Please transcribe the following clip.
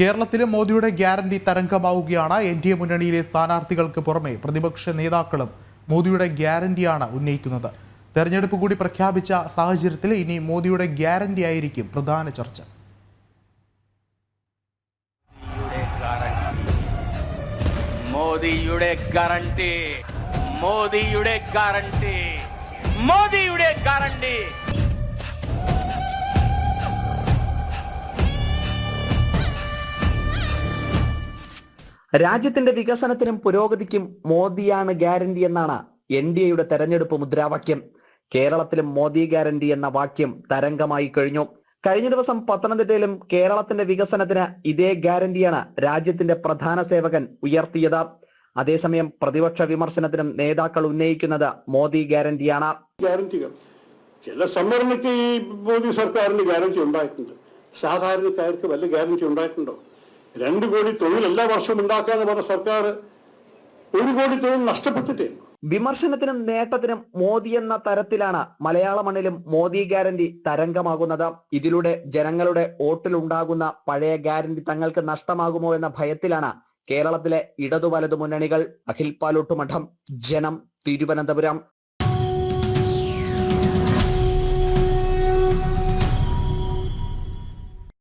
കേരളത്തിലും മോദിയുടെ guarantee തരംഗമാവുകയാണ്. NDA മുന്നണിയിലെ സ്ഥാനാർത്ഥികൾക്ക് പുറമെ പ്രതിപക്ഷ നേതാക്കളും മോദിയുടെ ഗ്യാരണ്ടിയാണ് ഉന്നയിക്കുന്നത്. തെരഞ്ഞെടുപ്പ് കൂടി പ്രഖ്യാപിച്ച സാഹചര്യത്തിൽ ഇനി മോദിയുടെ ഗ്യാരണ്ടി ആയിരിക്കും പ്രധാന ചർച്ച. മോദിയുടെ ഗ്യാരണ്ടി, മോദിയുടെ ഗ്യാരണ്ടി, മോദിയുടെ ഗ്യാരണ്ടി. രാജ്യത്തിന്റെ വികസനത്തിനും പുരോഗതിക്കും മോദിയാണ് ഗ്യാരണ്ടി എന്നാണ് എൻ.ഡി.എയുടെ തെരഞ്ഞെടുപ്പ് മുദ്രാവാക്യം. കേരളത്തിലും മോദി ഗ്യാരണ്ടി എന്ന വാക്യം തരംഗമായി കഴിഞ്ഞു. കഴിഞ്ഞ ദിവസം പത്തനംതിട്ടയിലും കേരളത്തിന്റെ വികസനത്തിന് ഇതേ ഗ്യാരണ്ടിയാണ് രാജ്യത്തിന്റെ പ്രധാന സേവകൻ ഉയർത്തിയത്. അതേസമയം പ്രതിപക്ഷ വിമർശനത്തിനും നേതാക്കൾ ഉന്നയിക്കുന്നത് മോദി ഗ്യാരണ്ടിയാണ്. ഗ്യാരണ്ടികൾ ചില സംവരണയ്ക്ക് ഈ മോദി സർക്കാരിന് ഗ്യാരണ്ടി ഉണ്ടായിട്ടുണ്ട്. സാധാരണക്കാർക്ക് വല്ല ഗ്യാരണ്ടി ഉണ്ടായിട്ടുണ്ടോ? 2 കോടി തൊഴിൽ എല്ലാ വർഷവും ഉണ്ടാക്കാന്ന് പറഞ്ഞ സർക്കാർ 1 കോടി തൊഴിൽ നഷ്ടപ്പെട്ടിട്ടേ. വിമർശനത്തിനും നേട്ടത്തിനും മോദി എന്ന തരത്തിലാണ് മലയാള മണ്ണിലും മോദി ഗ്യാരണ്ടി തരംഗമാകുന്നത്. ഇതിലൂടെ ജനങ്ങളുടെ വോട്ടിലുണ്ടാകുന്ന പഴയ ഗ്യാരണ്ടി തങ്ങൾക്ക് നഷ്ടമാകുമോ എന്ന ഭയത്തിലാണ് കേരളത്തിലെ ഇടതു വലതു മുന്നണികൾ. അഖിൽ പാലോട്ടുമഠം, ജനം, തിരുവനന്തപുരം.